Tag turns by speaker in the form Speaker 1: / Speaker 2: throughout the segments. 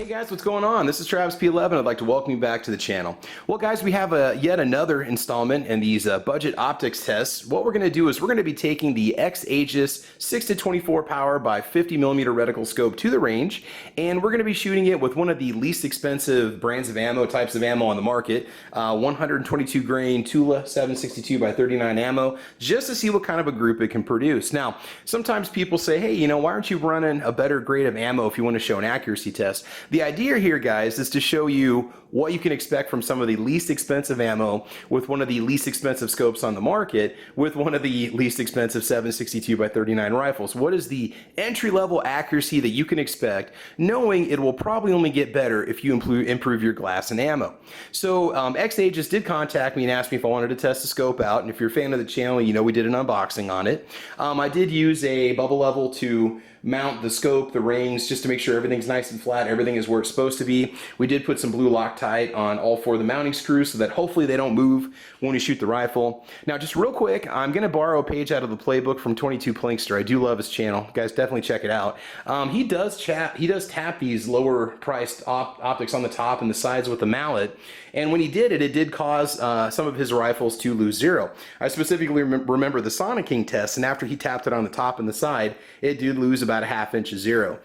Speaker 1: Hey guys, what's going on? This is Travis P11. I'd like to welcome you back to the channel. Well guys, we have yet another installment in these budget optics tests. What we're going to do is we're going to be taking the X-Aegis 6 to 24 power by 50 millimeter reticle scope to the range, and we're going to be shooting it with one of the least expensive brands of ammo, types of ammo on the market, 122 grain Tula 762 by 39 ammo, just to see what kind of a group it can produce. Now, sometimes people say, hey, you know, why aren't you running a better grade of ammo if you want to show an accuracy test? The idea here, guys, is to show you what you can expect from some of the least expensive ammo with one of the least expensive scopes on the market with one of the least expensive 762 by 39 rifles. What is the entry-level accuracy that you can expect, knowing it will probably only get better if you improve your glass and ammo? So X-Aegis did contact me and asked me if I wanted to test the scope out, and if you're a fan of the channel, you know we did an unboxing on it. I did use a bubble level to mount the scope, the rings, just to make sure everything's nice and flat, everything is where it's supposed to be. We did put some blue Loctite on all four of the mounting screws so that hopefully they don't move when you shoot the rifle. Now, just real quick, I'm going to borrow a page out of the playbook from 22 Plinkster. I do love his channel. You guys definitely check it out. He does tap these lower priced optics on the top and the sides with the mallet, and when he did it, it did cause some of his rifles to lose zero. I specifically remember the Sonic King test, and after he tapped it on the top and the side, it did lose about a half inch of zero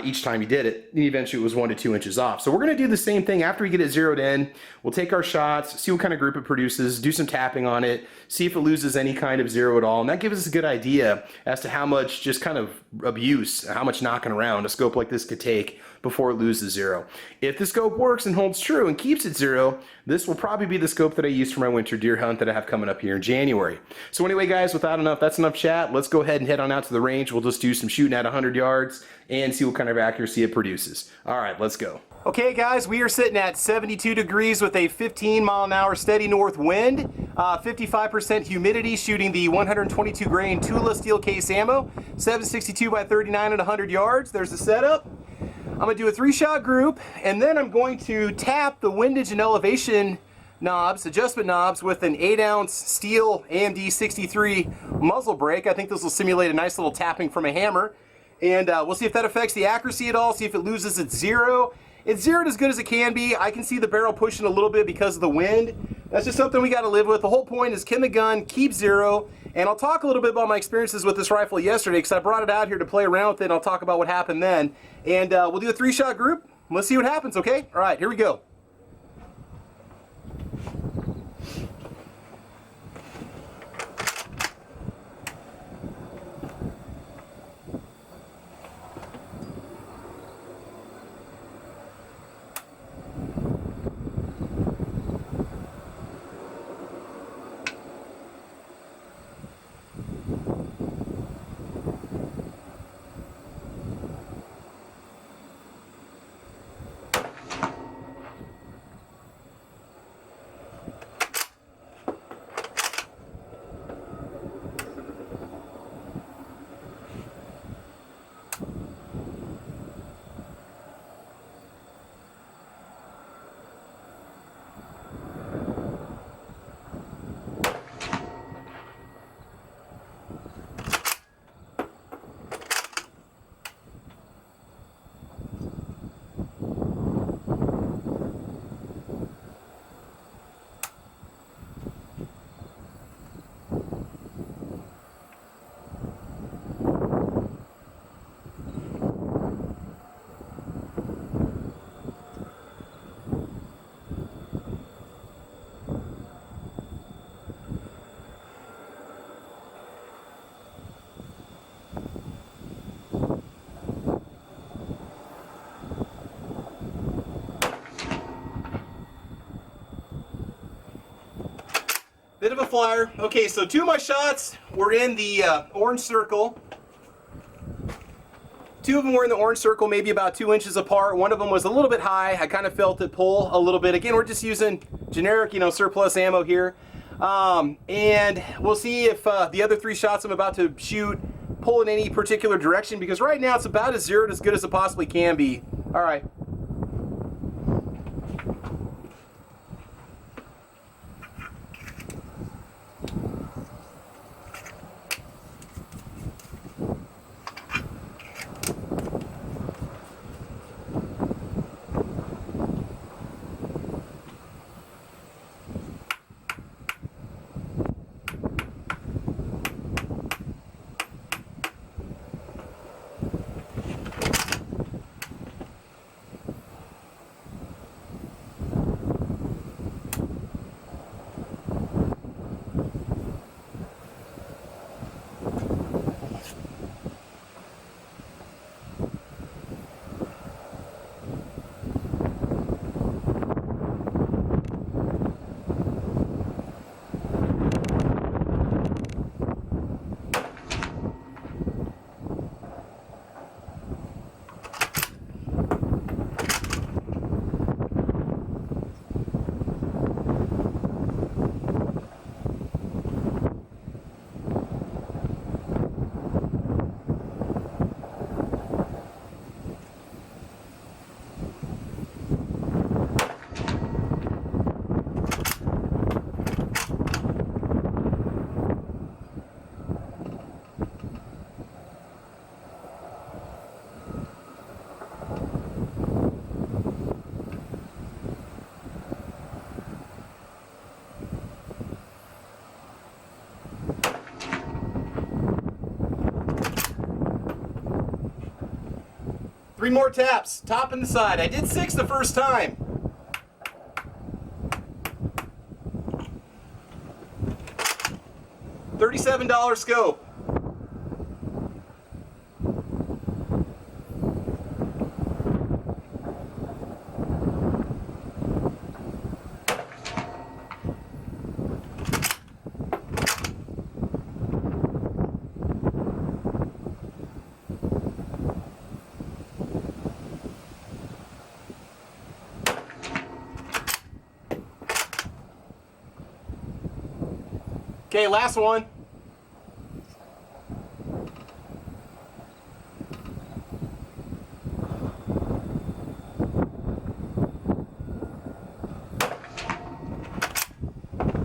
Speaker 1: each time he did it. Eventually it was 1 to 2 inches off. So we're going to do the same thing after we get it zeroed in. We'll take our shots, see what kind of group it produces, do some tapping on it, see if it loses any kind of zero at all, and that gives us a good idea as to how much just kind of abuse, how much knocking around a scope like this could take before it loses zero. If the scope works and holds true and keeps it zero, this will probably be the scope that I use for my winter deer hunt that I have coming up here in January. So anyway guys, that's enough chat. Let's go ahead and head on out to the range. We'll just do some shooting at 100 yards and see what kind of accuracy it produces. All right, let's go. Okay guys, we are sitting at 72 degrees with a 15-mile-an-hour steady north wind, 55% humidity, shooting the 122 grain Tula steel case ammo, 762 by 39 at 100 yards. There's the setup. I'm going to do a 3-shot group, and then I'm going to tap the windage and elevation knobs, adjustment knobs, with an 8-ounce steel AMD 63 muzzle brake. I think this will simulate a nice little tapping from a hammer, and we'll see if that affects the accuracy at all, see if it loses its zero. It's zeroed as good as it can be. I can see the barrel pushing a little bit because of the wind. That's just something we got to live with. The whole point is, can the gun keep zero? And I'll talk a little bit about my experiences with this rifle yesterday, because I brought it out here to play around with it, and I'll talk about what happened then. And we'll do a 3-shot group. Let's see what happens, okay? All right, here we go. Bit of a flyer. Okay, so 2 of my shots were in the orange circle. 2 of them were in the orange circle, maybe about 2 inches apart. One of them was a little bit high. I kind of felt it pull a little bit. Again, we're just using generic, surplus ammo here. And we'll see if the other 3 shots I'm about to shoot pull in any particular direction, because right now it's about as zeroed as good as it possibly can be. All right. 3 more taps, top and the side. I did 6 the first time. $37 scope. Okay, last one.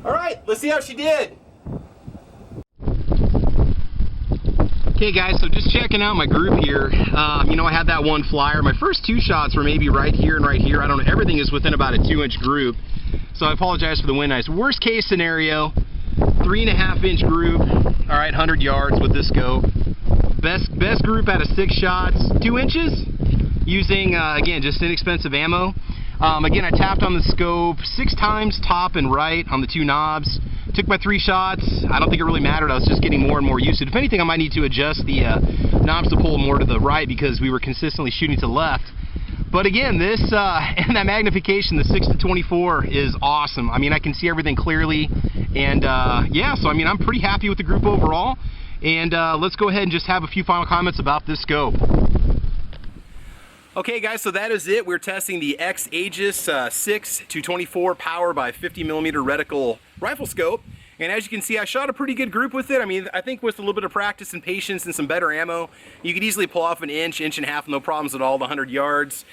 Speaker 1: All right, let's see how she did. Okay guys, so just checking out my group here. You know, I had that one flyer. My first 2 shots were maybe right here and right here. I don't know, everything is within about a 2-inch group. So I apologize for the wind noise. Worst case scenario, 3.5-inch group. All right, 100 yards with this scope. Best group out of 6 shots, 2 inches, using, again, just inexpensive ammo. Again, I tapped on the scope 6 times top and right on the 2 knobs. Took my 3 shots. I don't think it really mattered. I was just getting more and more used to it. If anything, I might need to adjust the knobs to pull more to the right because we were consistently shooting to the left. But again, this and that magnification, the 6-24 is awesome. I mean, I can see everything clearly, and yeah, so I mean, I'm pretty happy with the group overall. And let's go ahead and just have a few final comments about this scope. Okay guys, so that is it. We're testing the X-Aegis 6-24 power by 50mm reticle rifle scope. And as you can see, I shot a pretty good group with it. I mean, I think with a little bit of practice and patience and some better ammo, you could easily pull off an inch and a half, no problems at all, the 100 yards.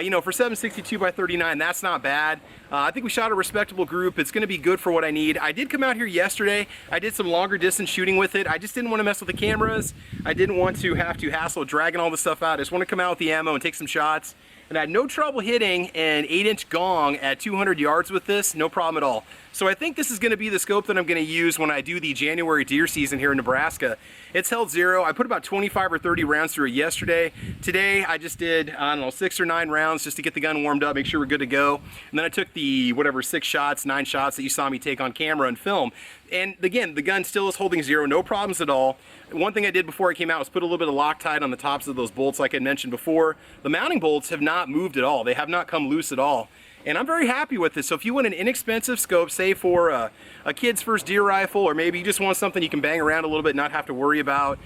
Speaker 1: You know, for 7.62 by 39, that's not bad. I think we shot a respectable group. It's gonna be good for what I need. I did come out here yesterday. I did some longer distance shooting with it. I just didn't want to mess with the cameras. I didn't want to have to hassle dragging all this stuff out. I just want to come out with the ammo and take some shots. And I had no trouble hitting an 8-inch gong at 200 yards with this, no problem at all. So I think this is going to be the scope that I'm going to use when I do the January deer season here in Nebraska. It's held 0. I put about 25 or 30 rounds through it yesterday. Today I just did, I don't know, 6 or 9 rounds just to get the gun warmed up, make sure we're good to go. And then I took the, whatever, 6 shots, 9 shots that you saw me take on camera and film. And again, the gun still is holding 0, no problems at all. One thing I did before I came out was put a little bit of Loctite on the tops of those bolts like I mentioned before. The mounting bolts have not moved at all. They have not come loose at all. And I'm very happy with this. So if you want an inexpensive scope, say for a kid's first deer rifle, or maybe you just want something you can bang around a little bit and not have to worry about,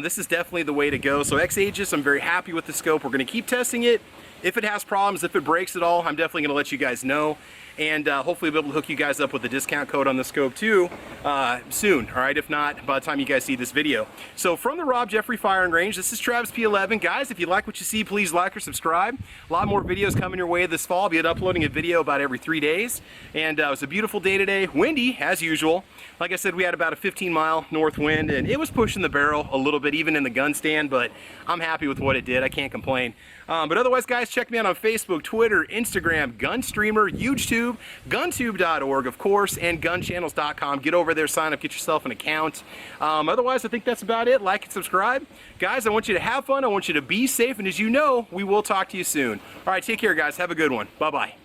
Speaker 1: this is definitely the way to go. So X-Aegis, I'm very happy with the scope. We're gonna keep testing it. If it has problems, if it breaks at all, I'm definitely gonna let you guys know. And hopefully we'll be able to hook you guys up with a discount code on the scope too soon, all right? If not, by the time you guys see this video. So from the Rob Jeffrey Firing Range, this is Travis P11. Guys, if you like what you see, please like or subscribe. A lot more videos coming your way this fall. I'll be uploading a video about every 3 days. And it was a beautiful day today, windy as usual. Like I said, we had about a 15-mile north wind, and it was pushing the barrel a little bit, even in the gun stand, but I'm happy with what it did. I can't complain. But otherwise, guys, check me out on Facebook, Twitter, Instagram, Gunstreamer, UGEtube, guntube.org, of course, and gunchannels.com. Get over there, sign up, get yourself an account. Otherwise, I think that's about it. Like and subscribe. Guys, I want you to have fun. I want you to be safe, and as you know, we will talk to you soon. All right, take care, guys. Have a good one. Bye-bye.